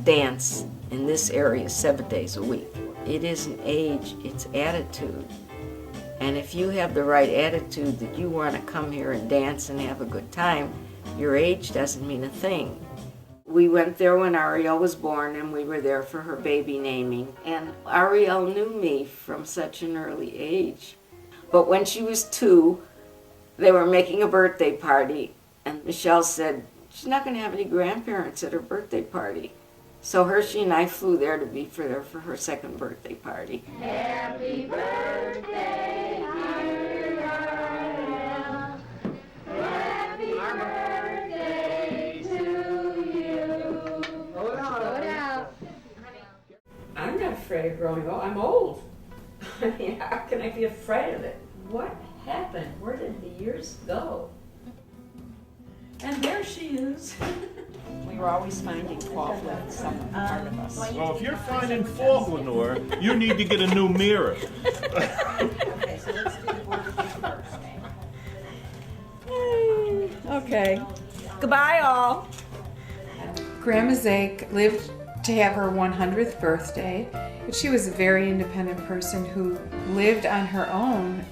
dance in this area 7 days a week. It isn't age, it's attitude. And if you have the right attitude that you want to come here and dance and have a good time, your age doesn't mean a thing. We went there when Ariel was born, and we were there for her baby naming. And Ariel knew me from such an early age. But when she was 2, they were making a birthday party, and Michelle said, she's not going to have any grandparents at her birthday party. So Hershey and I flew there to be there for her second birthday party. Happy birthday, dear Ariel. Happy birthday to you. Hold out. I'm not afraid of growing old. I'm old. I mean, how can I be afraid of it? What happened? Where did the years go? And there she is. We were always finding fault with some part of us. Well, if you're finding fault, Lenore, you need to get a new mirror. Okay, so let's do the board first. Okay. Goodbye, all. Grandma Zake lived to have her 100th birthday, but she was a very independent person who lived on her own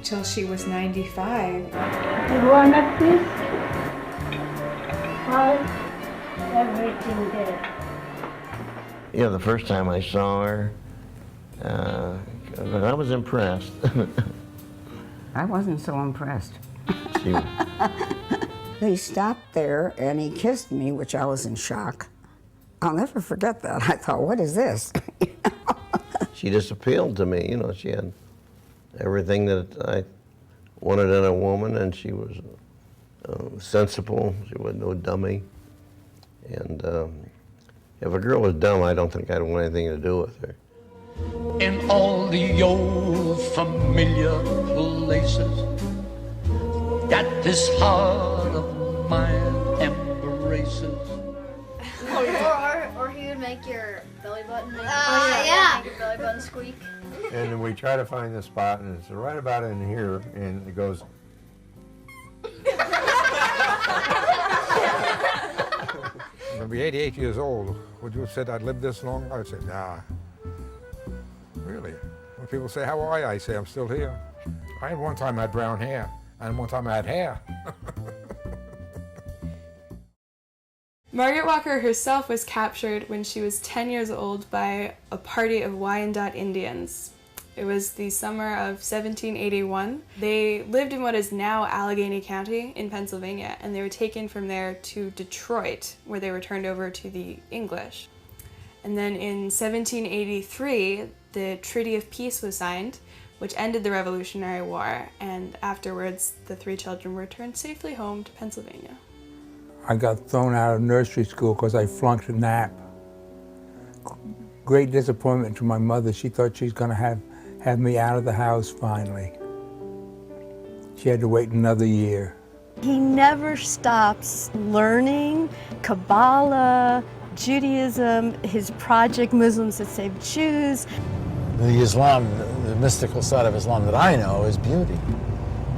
till she was 95. You want a piece? Everything there. Yeah, the first time I saw her, I was impressed. I wasn't so impressed. She, He stopped there and he kissed me, which I was in shock. I'll never forget that. I thought, what is this? she just appealed to me, you know, she had everything that I wanted in a woman, and she was sensible, she was no dummy. And if a girl was dumb, I don't think I'd want anything to do with her. In all the old familiar places that this heart of mine embraces. Or he would make your belly button. Yeah. Make your belly button squeak. And then we try to find the spot, and it's right about in here, and it goes. I'll be 88 years old. Would you have said I'd live this long? I'd say, nah. Really? When people say, how are you? I say, I'm still here. I had one time I had brown hair, and one time I had hair. Margaret Walker herself was captured when she was 10 years old by a party of Wyandot Indians. It was the summer of 1781. They lived in what is now Allegheny County in Pennsylvania, and they were taken from there to Detroit, where they were turned over to the English. And then in 1783, the Treaty of Peace was signed, which ended the Revolutionary War, and afterwards the 3 children were returned safely home to Pennsylvania. I got thrown out of nursery school because I flunked a nap. Great disappointment to my mother. She thought she was going to have me out of the house finally. She had to wait another year. He never stops learning Kabbalah, Judaism, his project Muslims that Save Jews. The Islam, the mystical side of Islam that I know is beauty.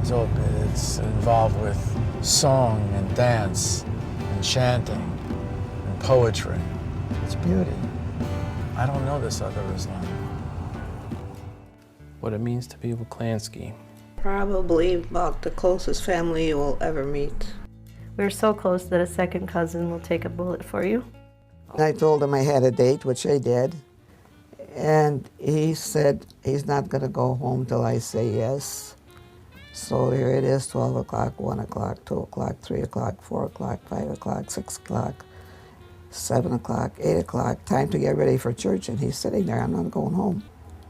So it's involved with song and dance and chanting and poetry. It's beauty. I don't know this other Islam. What it means to be with Klansky. Probably about the closest family you will ever meet. We're so close that a second cousin will take a bullet for you. I told him I had a date, which I did, and he said he's not going to go home till I say yes. So here it is, 12 o'clock, 1 o'clock, 2 o'clock, 3 o'clock, 4 o'clock, 5 o'clock, 6 o'clock, 7 o'clock, 8 o'clock, time to get ready for church, and he's sitting there, I'm not going home.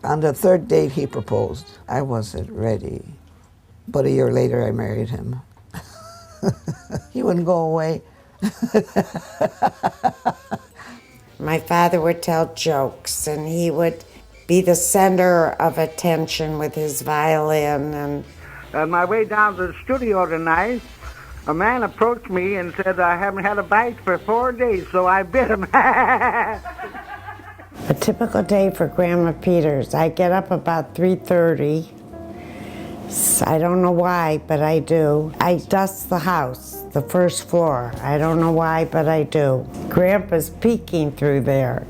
On the third date, he proposed. I wasn't ready, but a year later, I married him. He wouldn't go away. My father would tell jokes, and he would be the center of attention with his violin. And on my way down to the studio tonight, a man approached me and said, I haven't had a bite for 4 days, so I bit him. a typical day for Grandma Peters, I get up about 3:30, I don't know why, but I do. I dust the house, the first floor. I don't know why, but I do. Grandpa's peeking through there.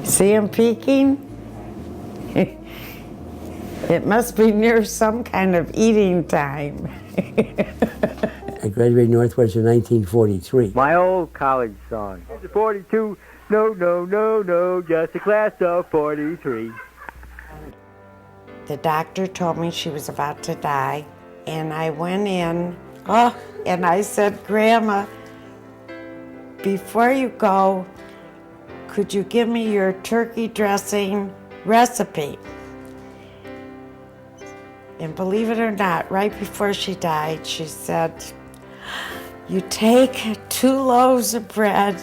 See him peeking? It must be near some kind of eating time. I graduated Northwestern in 1943. My old college song. 42, no, no, no, no, just a class of 43. The doctor told me she was about to die, and I went in, and I said, Grandma, before you go, could you give me your turkey dressing recipe? And believe it or not, right before she died, she said, you take 2 loaves of bread,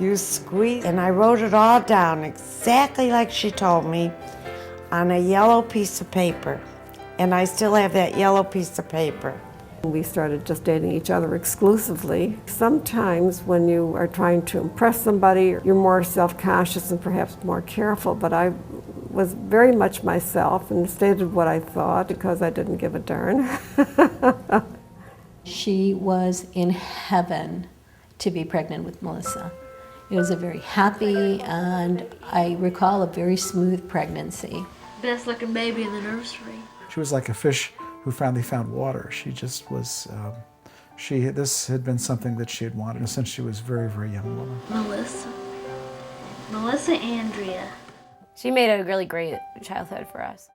you squeeze, and I wrote it all down exactly like she told me on a yellow piece of paper. And I still have that yellow piece of paper. We started just dating each other exclusively. Sometimes when you are trying to impress somebody, you're more self-conscious and perhaps more careful, but I was very much myself and stated what I thought because I didn't give a darn. She was in heaven to be pregnant with Melissa. It was a very happy, and I recall a very smooth pregnancy. Best looking baby in the nursery. She was like a fish who finally found water. She just was, this had been something that she had wanted since she was a very, very young woman. Melissa Andrea. She made a really great childhood for us.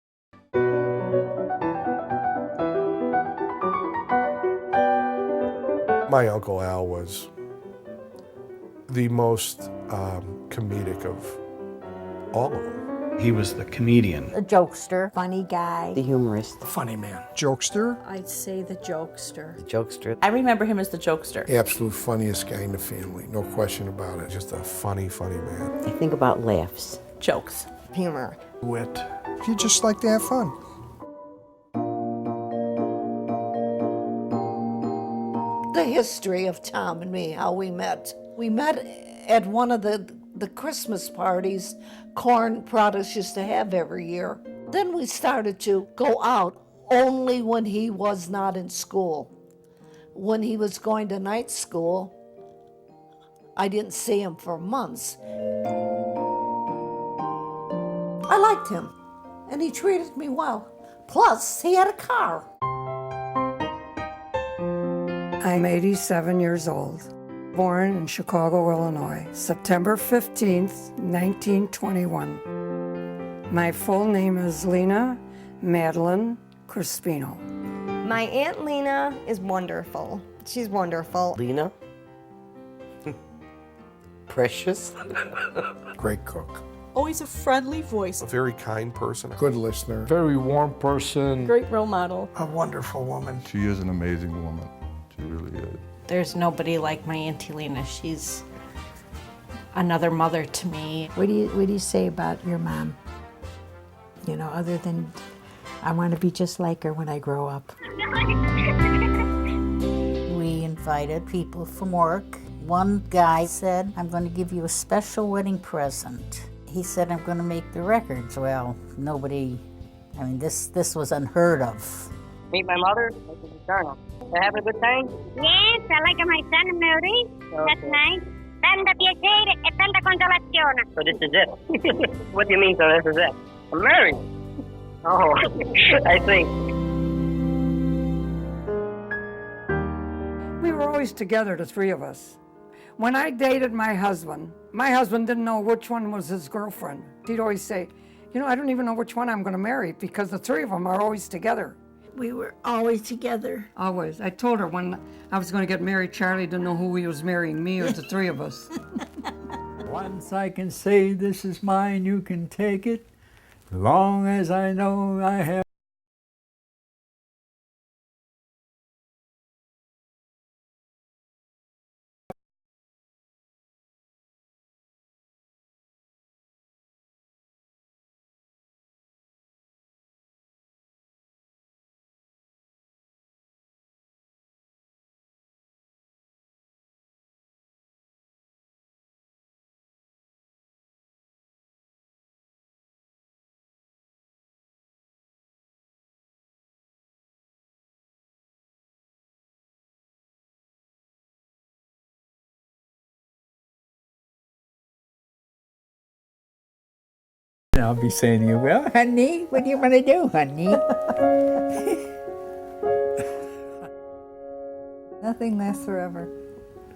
My Uncle Al was the most comedic of all of them. He was the comedian. A jokester. Funny guy. The humorist. The funny man. Jokester. I'd say the jokester. The jokester. I remember him as the jokester. Absolute funniest guy in the family, no question about it. Just a funny, funny man. I think about laughs. Jokes. Humor. Wit. He just liked to have fun. The history of Tom and me, how we met. We met at one of the Christmas parties Corn Products used to have every year. Then we started to go out only when he was not in school. When he was going to night school, I didn't see him for months. I liked him, and he treated me well. Plus, he had a car. I'm 87 years old. Born in Chicago, Illinois, September 15th, 1921. My full name is Lena Madeline Crispino. My Aunt Lena is wonderful. She's wonderful. Lena? Precious? Great cook. Always a friendly voice. A very kind person. Good listener. Very warm person. Great role model. A wonderful woman. She is an amazing woman. She really is. There's nobody like my Auntie Lena. She's another mother to me. What do you say about your mom? You know, other than I want to be just like her when I grow up. We invited people from work. One guy said, I'm going to give you a special wedding present. He said, I'm going to make the records. Well, nobody, I mean, this was unheard of. Meet my mother, Mrs. Eternal. You having a good time? Yes, I like my son married. Okay. That's nice. Tanta piacere e tanta consolazione. So this is it. What do you mean, so this is it? I'm married. Oh, I see. We were always together, the three of us. When I dated my husband didn't know which one was his girlfriend. He'd always say, you know, I don't even know which one I'm going to marry because the three of them are always together. We were always together. Always. I told her when I was going to get married, Charlie didn't know who he was marrying, me or the three of us. Once I can say this is mine, you can take it. Long as I know I have And I'll be saying to you, well, honey, what do you want to do, honey? Nothing lasts forever,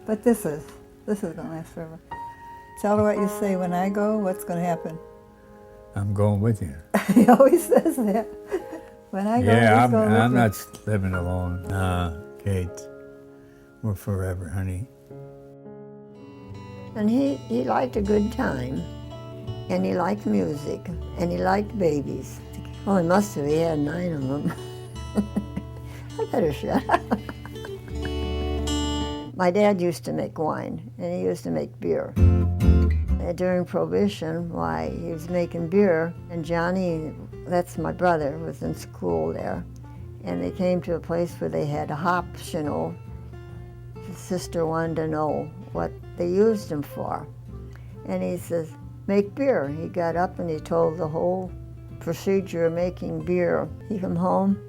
but this is going to last forever. Tell her what you say, when I go, what's going to happen? I'm going with you. He always says that. When I go, Yeah, he's going with I'm you. not living alone. Kate, we're forever, honey. And he liked a good time, and he liked music, and he liked babies. Oh, he must have. He had 9 of them. I better shut up. My dad used to make wine, and he used to make beer. During Prohibition, why, he was making beer, and Johnny, that's my brother, was in school there, and they came to a place where they had hops, you know. His sister wanted to know what they used them for. And he says, make beer. He got up and he told the whole procedure of making beer. He came home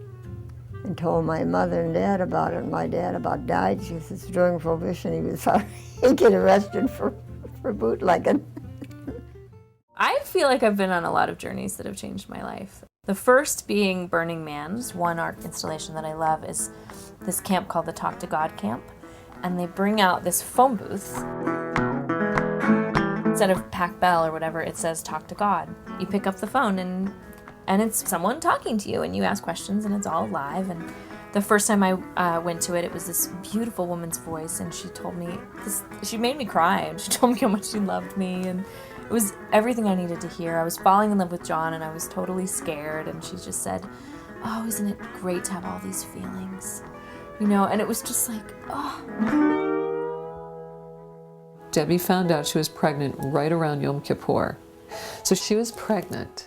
and told my mother and dad about it. My dad about died. She says during Prohibition he was sorry he'd get arrested for bootlegging. I feel like I've been on a lot of journeys that have changed my life. The first being Burning Man. One art installation that I love is this camp called the Talk to God camp. And they bring out this phone booth. Instead of Pac Bell or whatever, it says Talk to God. You pick up the phone and it's someone talking to you, and you ask questions, and it's all live. And the first time I went to it, it was this beautiful woman's voice, and she told me this. She made me cry, and she told me how much she loved me, and it was everything I needed to hear. I was falling in love with John, and I was totally scared. And she just said, "Oh, isn't it great to have all these feelings?" You know, and it was just like, oh. Debbie found out she was pregnant right around Yom Kippur. So she was pregnant.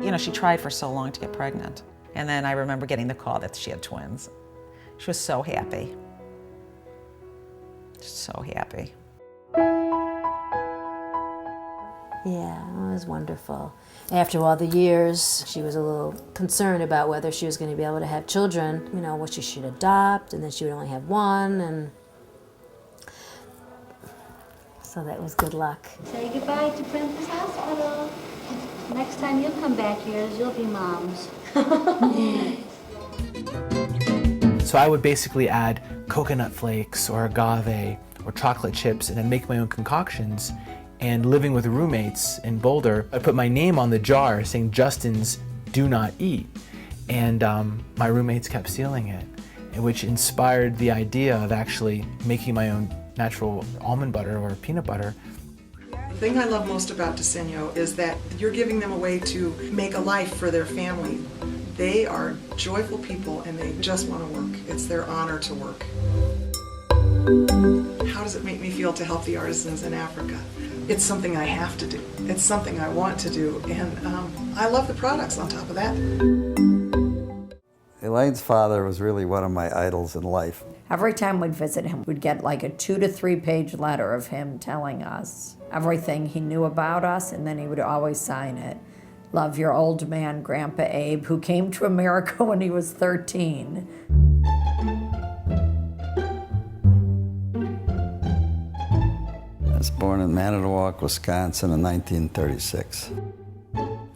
You know, she tried for so long to get pregnant. And then I remember getting the call that she had twins. She was so happy. So happy. Yeah, it was wonderful. After all the years, she was a little concerned about whether she was going to be able to have children, you know, what she should adopt, and then she would only have one, and so that was good luck. Say goodbye to Princess Hospital. Next time you come back here, you'll be moms. So I would basically add coconut flakes or agave or chocolate chips and then make my own concoctions. And living with roommates in Boulder, I put my name on the jar saying Justin's do not eat. And my roommates kept stealing it, which inspired the idea of actually making my own natural almond butter or peanut butter. The thing I love most about Diseño is that you're giving them a way to make a life for their family. They are joyful people and they just want to work. It's their honor to work. How does it make me feel to help the artisans in Africa? It's something I have to do. It's something I want to do, and I love the products on top of that. Elaine's father was really one of my idols in life. Every time we'd visit him, we'd get like a 2 to 3 page letter of him telling us everything he knew about us, and then he would always sign it. Love your old man, Grandpa Abe, who came to America when he was 13. I was born in Manitowoc, Wisconsin in 1936.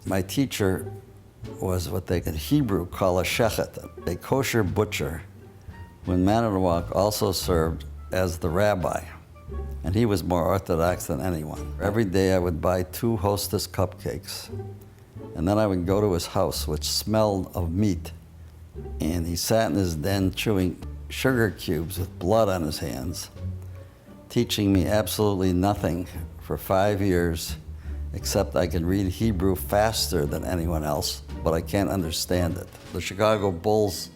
My teacher was what they in Hebrew call a shechet, a kosher butcher, who in Manitowoc also served as the rabbi. And he was more orthodox than anyone. Every day I would buy 2 Hostess cupcakes, and then I would go to his house, which smelled of meat. And he sat in his den chewing sugar cubes with blood on his hands, teaching me absolutely nothing for 5 years, except I can read Hebrew faster than anyone else, but I can't understand it. The Chicago Bulls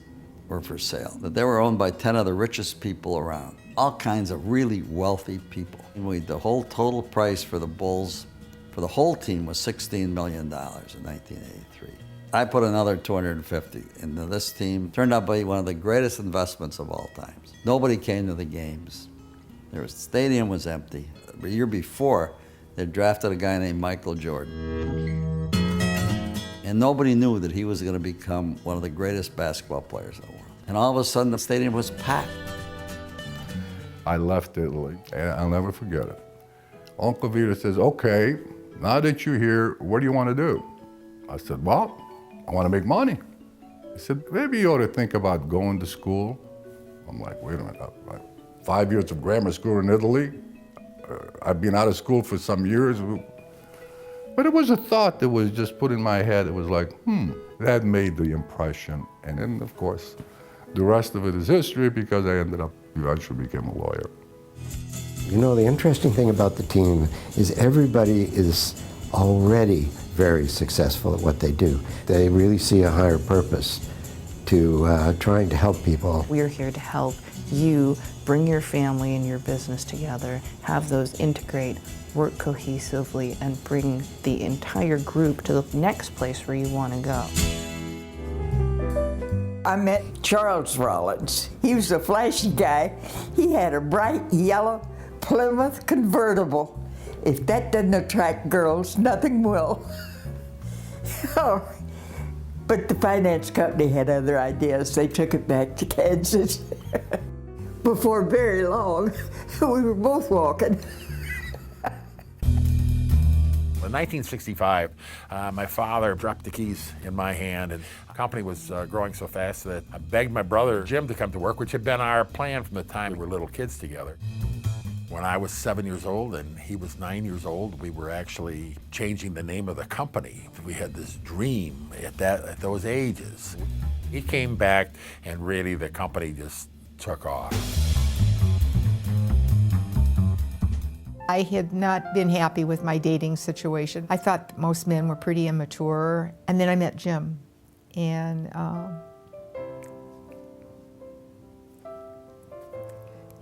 were for sale. They were owned by 10 of the richest people around, all kinds of really wealthy people. And the whole total price for the Bulls, for the whole team, was $16 million in 1983. I put another 250 into this team. Turned out to be one of the greatest investments of all times. Nobody came to the games. The stadium was empty. The year before, they drafted a guy named Michael Jordan. And nobody knew that he was going to become one of the greatest basketball players in the world. And all of a sudden, the stadium was packed. I left Italy, and I'll never forget it. Uncle Vito says, okay, now that you're here, what do you want to do? I said, well, I want to make money. He said, maybe you ought to think about going to school. I'm like, wait a minute, 5 years of grammar school in Italy. I've been out of school for some years. But it was a thought that was just put in my head. It was like, that made the impression. And then, of course, the rest of it is history because I ended up, eventually became a lawyer. You know, the interesting thing about the team is everybody is already very successful at what they do. They really see a higher purpose to trying to help people. We're here to help you bring your family and your business together, have those integrate, work cohesively, and bring the entire group to the next place where you want to go. I met Charles Rollins. He was a flashy guy. He had a bright yellow Plymouth convertible. If that doesn't attract girls, nothing will. Oh, but the finance company had other ideas. They took it back to Kansas. Before very long, we were both walking. In 1965, my father dropped the keys in my hand, and the company was growing so fast that I begged my brother Jim to come to work, which had been our plan from the time we were little kids together. When I was 7 years old and he was 9 years old, we were actually changing the name of the company. We had this dream at those ages. He came back, and really the company just took off. I had not been happy with my dating situation. I thought that most men were pretty immature. And then I met Jim. And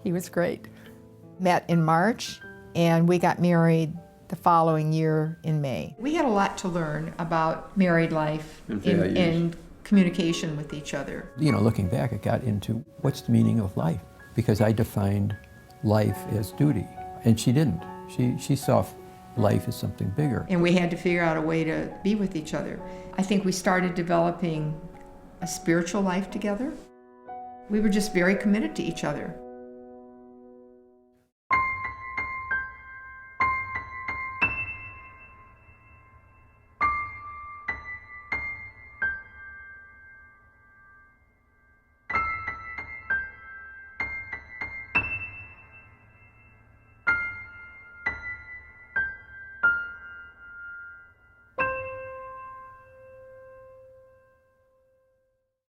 he was great. Met in March, and we got married the following year in May. We had a lot to learn about married life and communication with each other. You know, looking back, it got into what's the meaning of life? Because I defined life as duty. And she didn't. She saw life as something bigger. And we had to figure out a way to be with each other. I think we started developing a spiritual life together. We were just very committed to each other.